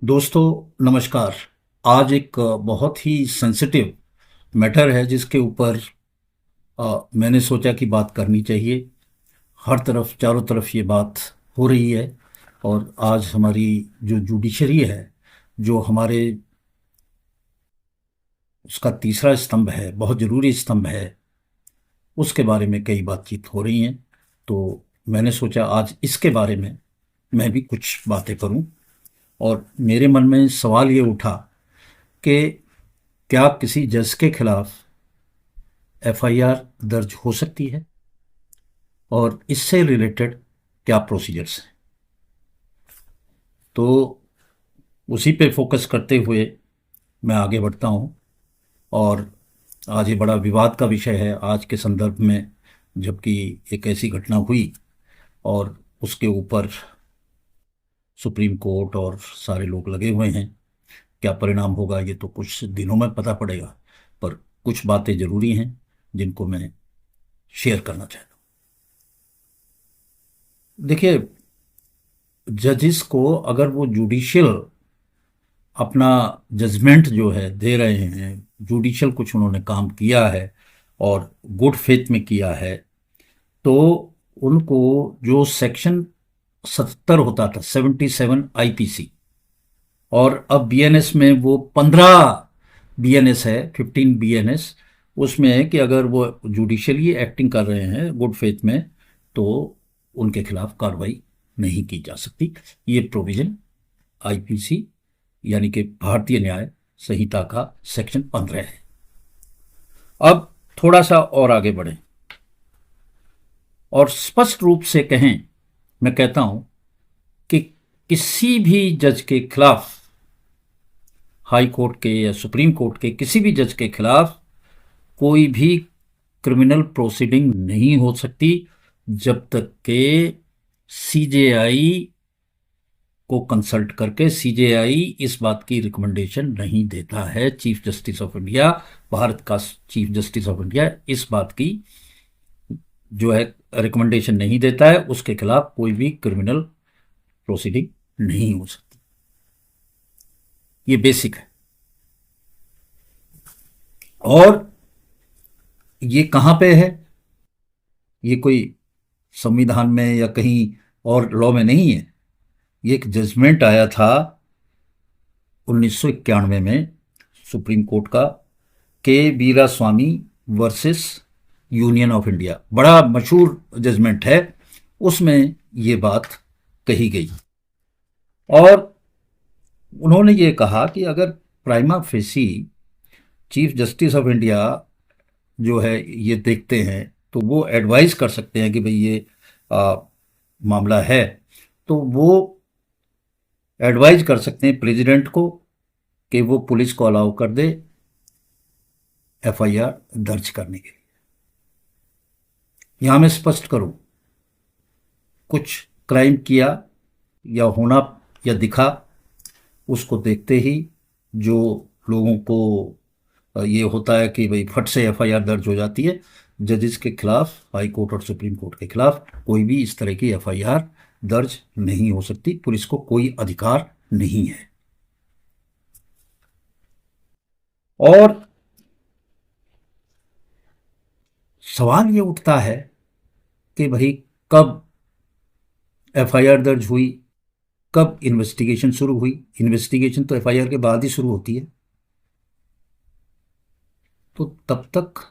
दोस्तों नमस्कार। आज एक बहुत ही सेंसिटिव मैटर है जिसके ऊपर मैंने सोचा कि बात करनी चाहिए। हर तरफ चारों तरफ ये बात हो रही है और आज हमारी जो जुडिशरी है, जो हमारे उसका तीसरा स्तंभ है, बहुत ज़रूरी स्तंभ है, उसके बारे में कई बातचीत हो रही हैं। तो मैंने सोचा आज इसके बारे में मैं भी कुछ बातें करूं। और मेरे मन में सवाल ये उठा कि क्या किसी जज के खिलाफ एफआईआर दर्ज हो सकती है और इससे रिलेटेड क्या प्रोसीजर्स हैं। तो उसी पे फोकस करते हुए मैं आगे बढ़ता हूँ। और आज ये बड़ा विवाद का विषय है आज के संदर्भ में, जबकि एक ऐसी घटना हुई और उसके ऊपर सुप्रीम कोर्ट और सारे लोग लगे हुए हैं। क्या परिणाम होगा ये तो कुछ दिनों में पता पड़ेगा, पर कुछ बातें ज़रूरी हैं जिनको मैं शेयर करना चाहता हूँ। देखिए, जजिस को अगर वो जुडिशियल अपना जजमेंट जो है दे रहे हैं, जुडिशियल कुछ उन्होंने काम किया है और गुड फेथ में किया है, तो उनको जो सेक्शन 77 होता था, 77 आईपीसी, और अब बीएनएस में वो 15 बीएनएस है, 15 बीएनएस, उसमें है कि अगर वो जुडिशियली एक्टिंग कर रहे हैं गुड फेथ में तो उनके खिलाफ कार्रवाई नहीं की जा सकती। ये प्रोविजन आईपीसी यानी कि भारतीय न्याय संहिता का सेक्शन 15 है। अब थोड़ा सा और आगे बढ़ें और स्पष्ट रूप से कहें, मैं कहता हूं कि किसी भी जज के खिलाफ, हाई कोर्ट के या सुप्रीम कोर्ट के किसी भी जज के खिलाफ कोई भी क्रिमिनल प्रोसीडिंग नहीं हो सकती जब तक के सीजेआई को कंसल्ट करके सीजेआई इस बात की रिकमेंडेशन नहीं देता है। Chief justice of India, Bharat का चीफ जस्टिस ऑफ इंडिया इस बात की जो है रिकमेंडेशन नहीं देता है, उसके खिलाफ कोई भी क्रिमिनल प्रोसीडिंग नहीं हो सकती। ये बेसिक है। और ये कहाँ पे है? ये कोई संविधान में या कहीं और लॉ में नहीं है। ये एक जजमेंट आया था 1991 में सुप्रीम कोर्ट का, K Veeraswami versus Union of India, बड़ा मशहूर जजमेंट है। उसमें ये बात कही गई और उन्होंने ये कहा कि अगर prima facie chief justice of India जो है ये देखते हैं तो वो एडवाइस कर सकते हैं कि भाई ये मामला है, तो वो एडवाइज कर सकते हैं प्रेसिडेंट को कि वो पुलिस को अलाउ कर दे एफआईआर दर्ज करने के लिए। यहां मैं स्पष्ट करूं, कुछ क्राइम किया या होना या दिखा, उसको देखते ही जो लोगों को ये होता है कि भाई फट से एफआईआर दर्ज हो जाती है। जजेस के खिलाफ, हाई कोर्ट और सुप्रीम कोर्ट के खिलाफ कोई भी इस तरह की एफआईआर दर्ज नहीं हो सकती। पुलिस को कोई अधिकार नहीं है। और सवाल ये उठता है कि भाई कब एफआईआर दर्ज हुई, कब इन्वेस्टिगेशन शुरू हुई? इन्वेस्टिगेशन तो एफआईआर के बाद ही शुरू होती है। तो तब तक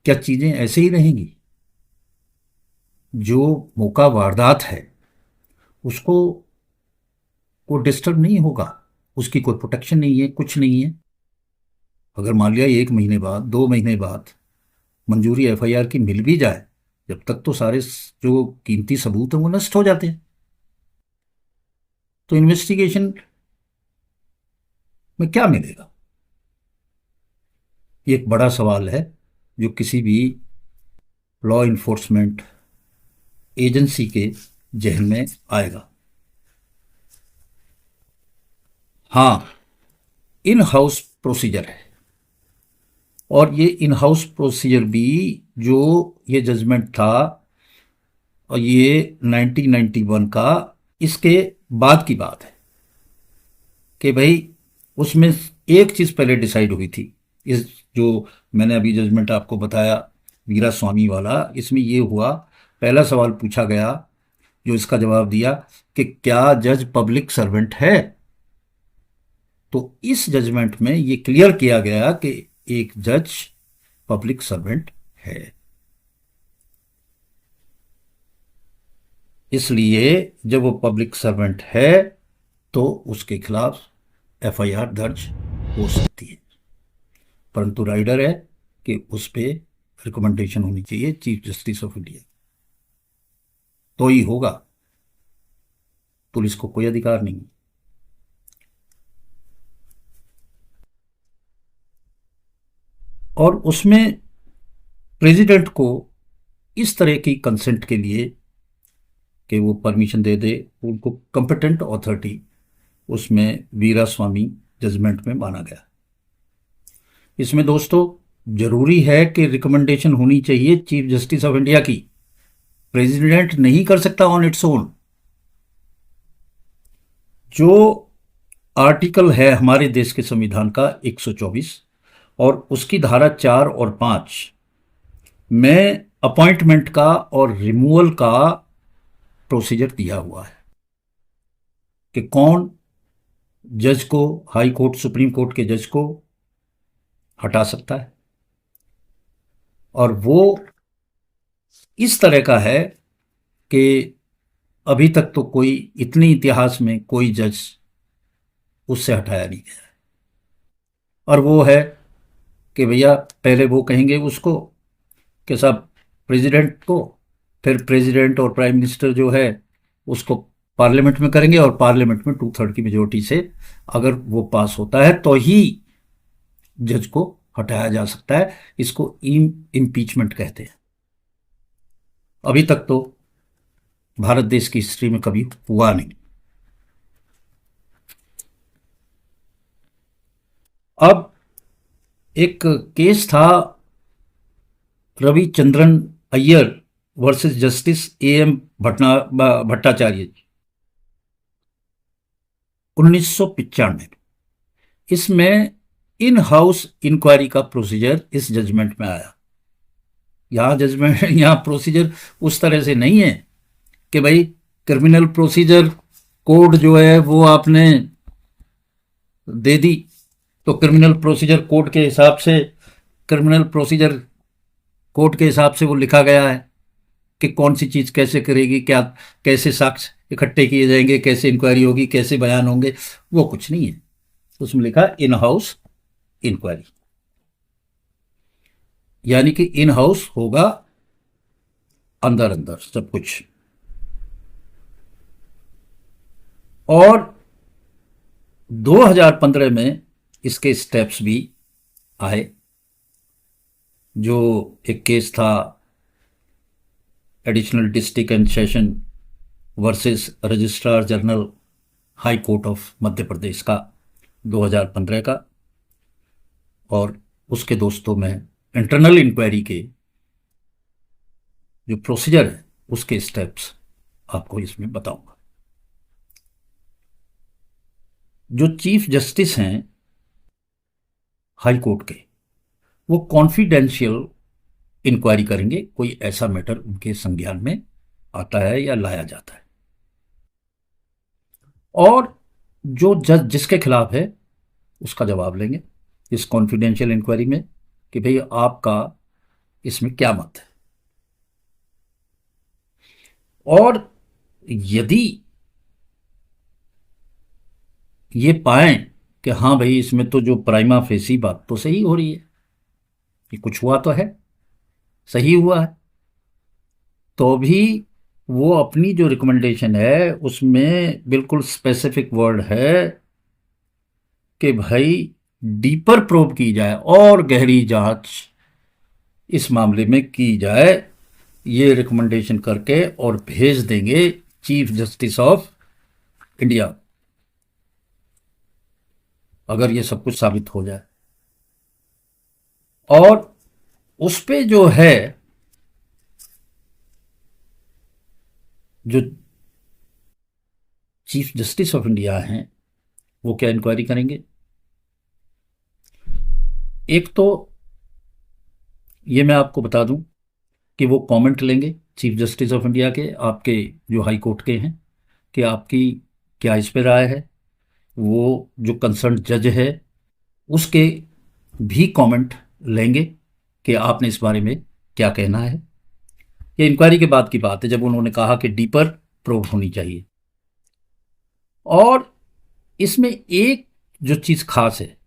क्या चीजें ऐसे ही रहेंगी? जो मौका वारदात है उसको कोई डिस्टर्ब नहीं होगा, उसकी कोई प्रोटेक्शन नहीं है, कुछ नहीं है। अगर मान लिया 1 महीने बाद, 2 महीने बाद मंजूरी एफआईआर की मिल भी जाए, जब तक तो सारे जो कीमती सबूत हैं वो नष्ट हो जाते हैं। तो इन्वेस्टिगेशन में क्या मिलेगा? ये एक बड़ा सवाल है जो किसी भी लॉ इन्फोर्समेंट एजेंसी के जहन में आएगा। हाँ, इन हाउस प्रोसीजर है और ये इन हाउस प्रोसीजर भी, जो ये जजमेंट था और ये 1991 का, इसके बाद की बात है। कि भाई उसमें एक चीज पहले डिसाइड हुई थी। इस जो मैंने अभी जजमेंट आपको बताया वीरा स्वामी वाला, इसमें ये हुआ, पहला सवाल पूछा गया जो इसका जवाब दिया कि क्या जज पब्लिक सर्वेंट है। तो इस जजमेंट में ये क्लियर किया गया कि एक जज पब्लिक सर्वेंट है, इसलिए जब वो पब्लिक सर्वेंट है तो उसके खिलाफ एफआईआर दर्ज हो सकती है। परंतु राइडर है कि उस पर रिकमेंडेशन होनी चाहिए चीफ जस्टिस ऑफ इंडिया, तो ही होगा, पुलिस को कोई अधिकार नहीं। और उसमें प्रेसिडेंट को इस तरह की कंसेंट के लिए कि वो परमिशन दे दे, उनको कंपिटेंट अथॉरिटी उसमें वीरा स्वामी जजमेंट में माना गया। इसमें दोस्तों जरूरी है कि रिकमेंडेशन होनी चाहिए चीफ जस्टिस ऑफ इंडिया की, प्रेसिडेंट नहीं कर सकता ऑन इट्स ओन। जो आर्टिकल है हमारे देश के संविधान का 124 और उसकी धारा 4 और 5 में अपॉइंटमेंट का और रिमूवल का प्रोसीजर दिया हुआ है कि कौन जज को, हाई कोर्ट सुप्रीम कोर्ट के जज को हटा सकता है। और वो इस तरह का है कि अभी तक तो कोई, इतने इतिहास में कोई जज उससे हटाया नहीं गया। और वो है कि भैया पहले वो कहेंगे उसको कि साहब प्रेसिडेंट को, फिर प्रेसिडेंट और प्राइम मिनिस्टर जो है उसको पार्लियामेंट में करेंगे और पार्लियामेंट में 2/3 की मेजोरिटी से अगर वो पास होता है तो ही जज को हटाया जा सकता है। इसको इम्पीचमेंट कहते हैं। अभी तक तो भारत देश की हिस्ट्री में कभी हुआ नहीं। अब एक केस था Ravichandran Iyer versus justice am Bhattacharya, 1995। इसमें इन हाउस इंक्वायरी का प्रोसीजर इस जजमेंट में आया। यहाँ जजमेंट, यहाँ प्रोसीजर उस तरह से नहीं है कि भाई क्रिमिनल प्रोसीजर कोड जो है वो आपने दे दी तो क्रिमिनल प्रोसीजर कोड के हिसाब से, क्रिमिनल प्रोसीजर कोड के हिसाब से वो लिखा गया है कि कौन सी चीज़ कैसे करेगी, क्या कैसे साक्ष्य इकट्ठे किए जाएंगे, कैसे इंक्वायरी होगी, कैसे बयान होंगे, वो कुछ नहीं है। उसमें लिखा इन हाउस इंक्वायरी, यानी कि इन हाउस होगा, अंदर अंदर सब कुछ। और 2015 में इसके स्टेप्स भी आए। जो एक केस था additional district and session versus registrar general high court of Madhya Pradesh का 2015 का, और उसके दोस्तों में इंटरनल इंक्वायरी के जो प्रोसीजर है उसके स्टेप्स आपको इसमें बताऊंगा। जो चीफ जस्टिस हैं हाई कोर्ट के, वो कॉन्फिडेंशियल इंक्वायरी करेंगे, कोई ऐसा मैटर उनके संज्ञान में आता है या लाया जाता है। और जो जज जिसके खिलाफ है उसका जवाब लेंगे इस कॉन्फिडेंशियल इंक्वायरी में कि भाई आपका इसमें क्या मत है। और यदि ये पाएं कि हाँ भाई इसमें तो जो प्राइमा फेसी बात तो सही हो रही है, कि कुछ हुआ तो है, सही हुआ है, तो भी वो अपनी जो रिकमेंडेशन है उसमें बिल्कुल स्पेसिफिक वर्ड है कि भाई डीपर प्रोब की जाए और गहरी जांच इस मामले में की जाए, ये रिकमेंडेशन करके और भेज देंगे चीफ जस्टिस ऑफ इंडिया अगर ये सब कुछ साबित हो जाए। और उस पे जो है, जो चीफ जस्टिस ऑफ इंडिया हैं वो क्या इंक्वायरी करेंगे? एक तो ये मैं आपको बता दूं कि वो कमेंट लेंगे चीफ जस्टिस ऑफ इंडिया के, आपके जो हाई कोर्ट के हैं, कि आपकी क्या इस पे राय है। वो जो कंसर्न जज है उसके भी कमेंट लेंगे कि आपने इस बारे में क्या कहना है। ये इंक्वायरी के बाद की बात है, जब उन्होंने कहा कि डीपर प्रोब होनी चाहिए। और इसमें एक जो चीज़ खास है,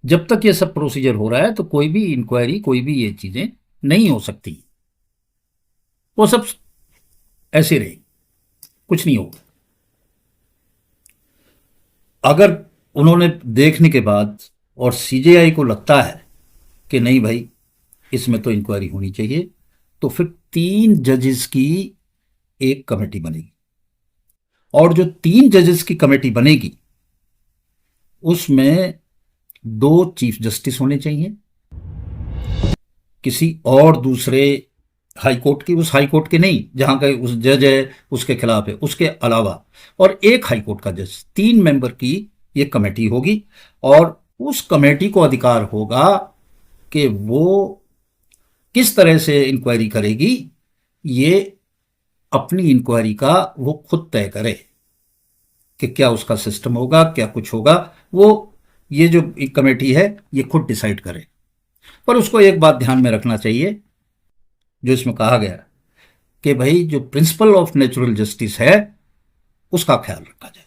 जब तक ये सब प्रोसीजर हो रहा है तो कोई भी इंक्वायरी, कोई भी ये चीज़ें नहीं हो सकती। वो सब ऐसे रहेगी, कुछ नहीं होगा। अगर उन्होंने देखने के बाद और सीजेआई को लगता है कि नहीं भाई इसमें तो इंक्वायरी होनी चाहिए, तो फिर 3 जजेस की एक कमेटी बनेगी। और जो 3 जजेस की कमेटी बनेगी उसमें 2 चीफ जस्टिस होने चाहिए, किसी और दूसरे हाई कोर्ट की, उस हाई कोर्ट के नहीं जहां का उस जज है उसके खिलाफ है, उसके अलावा, और एक हाई कोर्ट का जज। 3 मेंबर की ये कमेटी होगी और उस कमेटी को अधिकार होगा कि वो किस तरह से इंक्वायरी करेगी, ये अपनी इंक्वायरी का वो खुद तय करे कि क्या उसका सिस्टम होगा, क्या कुछ होगा। वो ये जो कमेटी है ये खुद डिसाइड करे। पर उसको एक बात ध्यान में रखना चाहिए जो इसमें कहा गया कि भाई जो प्रिंसिपल ऑफ नेचुरल जस्टिस है उसका ख्याल रखा जाए।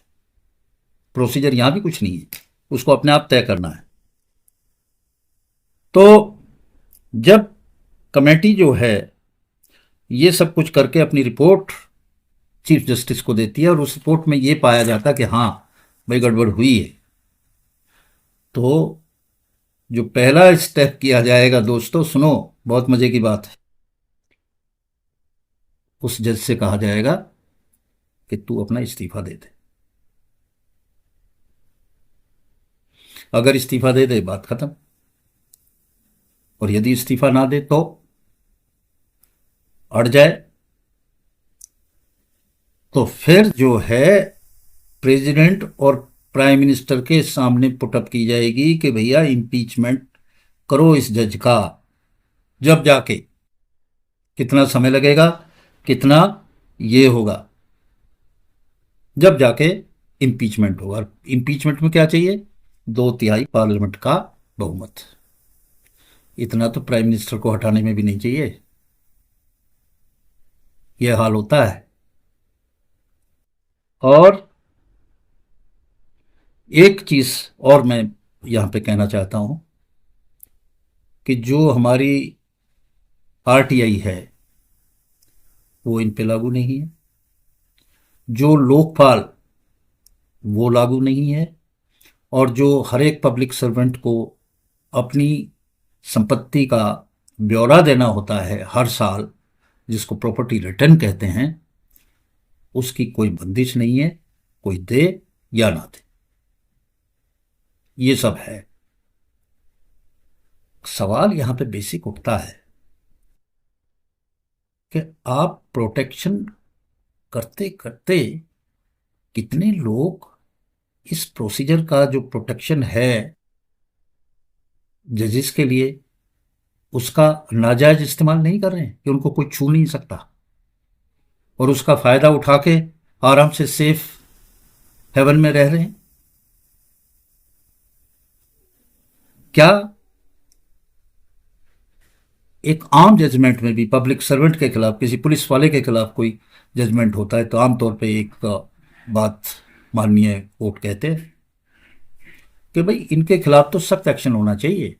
प्रोसीजर यहां भी कुछ नहीं है, उसको अपने आप तय करना है। तो जब कमेटी जो है ये सब कुछ करके अपनी रिपोर्ट चीफ जस्टिस को देती है और उस रिपोर्ट में ये पाया जाता है कि हाँ भाई गड़बड़ हुई है, तो जो पहला स्टेप किया जाएगा, दोस्तों सुनो, बहुत मजे की बात है, उस जज से कहा जाएगा कि तू अपना इस्तीफा दे दे। अगर इस्तीफा दे दे बात खत्म, और यदि इस्तीफा ना दे तो अड़ जाए तो फिर जो है प्रेसिडेंट और प्राइम मिनिस्टर के सामने पुटअप की जाएगी कि भैया इंपीचमेंट करो इस जज का। जब जाके कितना समय लगेगा, कितना ये होगा, जब जाके इंपीचमेंट होगा। इंपीचमेंट में क्या चाहिए? 2/3 पार्लियामेंट का बहुमत। इतना तो प्राइम मिनिस्टर को हटाने में भी नहीं चाहिए। यह हाल होता है। और एक चीज और मैं यहां पे कहना चाहता हूं कि जो हमारी आरटीआई है वो इन पे लागू नहीं है, जो लोकपाल वो लागू नहीं है, और जो हर एक पब्लिक सर्वेंट को अपनी संपत्ति का ब्यौरा देना होता है हर साल, जिसको प्रॉपर्टी रिटर्न कहते हैं, उसकी कोई बंदिश नहीं है, कोई दे या ना दे। ये सब है। सवाल यहां पे बेसिक उठता है कि आप प्रोटेक्शन करते करते कितने लोग इस प्रोसीजर का जो प्रोटेक्शन है जजेस के लिए उसका नाजायज इस्तेमाल नहीं कर रहे हैं कि उनको कोई छू नहीं सकता, और उसका फायदा उठा के आराम से सेफ हेवन में रह रहे हैं। क्या एक आम जजमेंट में भी पब्लिक सर्वेंट के खिलाफ, किसी पुलिस वाले के खिलाफ कोई जजमेंट होता है तो आमतौर पे एक बात माननीय कोर्ट कहते हैं कि भाई इनके खिलाफ तो सख्त एक्शन होना चाहिए,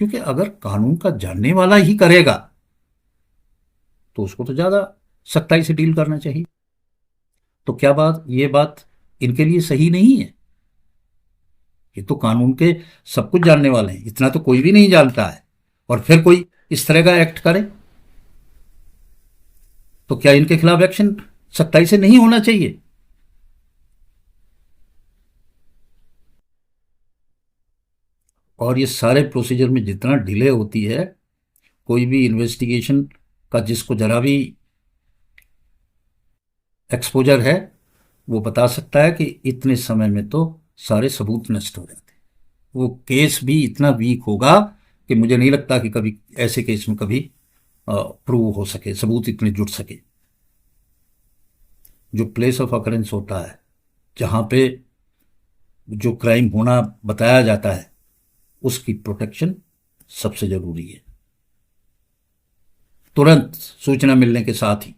क्योंकि अगर कानून का जानने वाला ही करेगा तो उसको तो ज्यादा सख्ताई से डील करना चाहिए। तो क्या बात, ये बात इनके लिए सही नहीं है? ये तो कानून के सब कुछ जानने वाले हैं, इतना तो कोई भी नहीं जानता है, और फिर कोई इस तरह का एक्ट करे तो क्या इनके खिलाफ एक्शन सख्ताई से नहीं होना चाहिए? और ये सारे प्रोसीजर में जितना डिले होती है, कोई भी इन्वेस्टिगेशन का जिसको जरा भी एक्सपोजर है वो बता सकता है कि इतने समय में तो सारे सबूत नष्ट हो जाते। वो केस भी इतना वीक होगा कि मुझे नहीं लगता कि कभी ऐसे केस में कभी प्रूव हो सके, सबूत इतने जुट सके। जो प्लेस ऑफ अकरेंस होता है, जहाँ पे जो क्राइम होना बताया जाता है, उसकी प्रोटेक्शन सबसे जरूरी है। तुरंत सूचना मिलने के साथ ही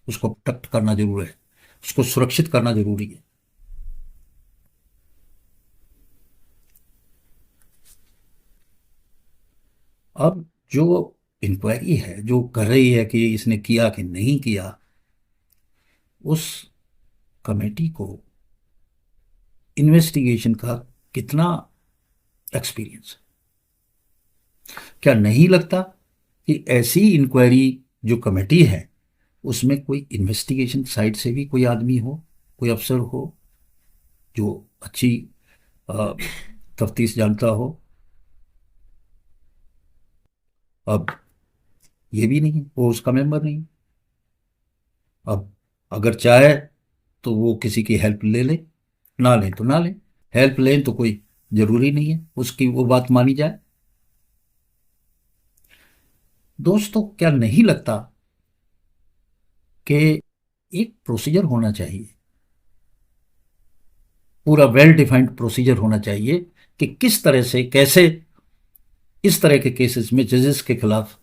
उसको प्रोटेक्ट करना जरूर है, उसको सुरक्षित करना जरूरी है। अब जो इंक्वायरी है जो कर रही है कि इसने किया कि नहीं किया, उस कमेटी को इन्वेस्टिगेशन का कितना एक्सपीरियंस है? क्या नहीं लगता कि ऐसी इंक्वायरी जो कमेटी है उसमें कोई इन्वेस्टिगेशन साइड से भी कोई आदमी हो, कोई अफसर हो जो अच्छी तफ्तीश जानता हो? अब ये भी नहीं, वो उसका मेंबर नहीं। अब अगर चाहे तो वो किसी की हेल्प ले ले, ना ले तो ना ले। हेल्प लें तो कोई जरूरी नहीं है उसकी वो बात मानी जाए। दोस्तों, क्या नहीं लगता कि एक प्रोसीजर होना चाहिए, पूरा वेल डिफाइंड प्रोसीजर होना चाहिए कि किस तरह से कैसे इस तरह के केसेस में जजेस के खिलाफ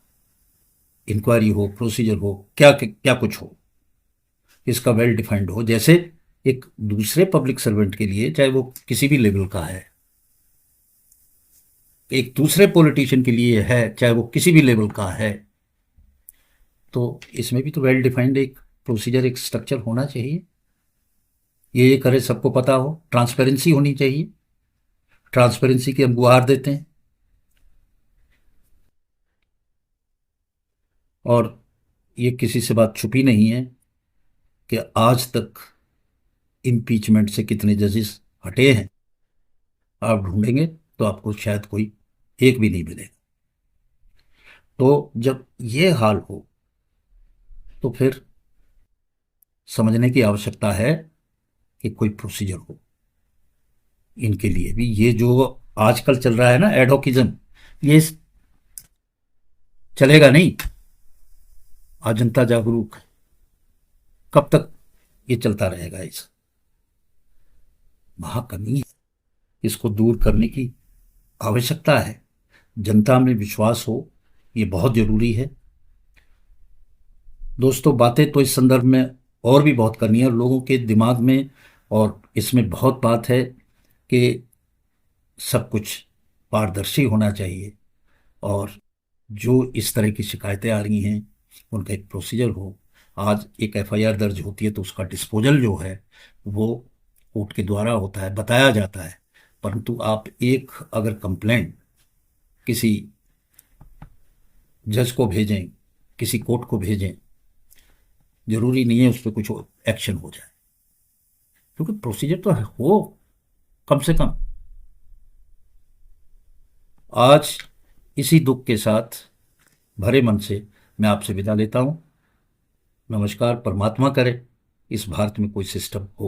इंक्वायरी हो, प्रोसीजर हो, क्या क्या कुछ हो, इसका वेल डिफाइंड हो। जैसे एक दूसरे पब्लिक सर्वेंट के लिए, चाहे वो किसी भी लेवल का है, एक दूसरे पॉलिटिशियन के लिए है, चाहे वो किसी भी लेवल का है, तो इसमें भी तो वेल डिफाइंड एक प्रोसीजर, एक स्ट्रक्चर होना चाहिए। ये करे, सबको पता हो, ट्रांसपेरेंसी होनी चाहिए। ट्रांसपेरेंसी की हम गुहार देते हैं। और ये किसी से बात छुपी नहीं है कि आज तक इम्पीचमेंट से कितने जजेस हटे हैं। आप ढूंढेंगे तो आपको शायद कोई एक भी नहीं मिलेगा। तो जब ये हाल हो तो फिर समझने की आवश्यकता है कि कोई प्रोसीजर हो इनके लिए भी। ये जो आजकल चल रहा है ना, एडहोकिज्म, ये चलेगा नहीं। आज जनता जागरूक है, कब तक ये चलता रहेगा? इस महाकमी है, इसको दूर करने की आवश्यकता है। जनता में विश्वास हो, ये बहुत जरूरी है। दोस्तों, बातें तो इस संदर्भ में और भी बहुत करनी है, और लोगों के दिमाग में और इसमें बहुत बात है कि सब कुछ पारदर्शी होना चाहिए। और जो इस तरह की शिकायतें आ रही हैं उनका एक प्रोसीजर हो। आज एक एफआईआर दर्ज होती है तो उसका डिस्पोजल जो है वो कोर्ट के द्वारा होता है, बताया जाता है। परंतु आप एक अगर कंप्लेंट किसी जज को भेजें, किसी कोर्ट को भेजें, जरूरी नहीं है उस पर कुछ एक्शन हो जाए, क्योंकि प्रोसीजर तो हो कम से कम। आज इसी दुख के साथ भरे मन से मैं आपसे विदा लेता हूं। नमस्कार। परमात्मा करे इस भारत में कोई सिस्टम हो।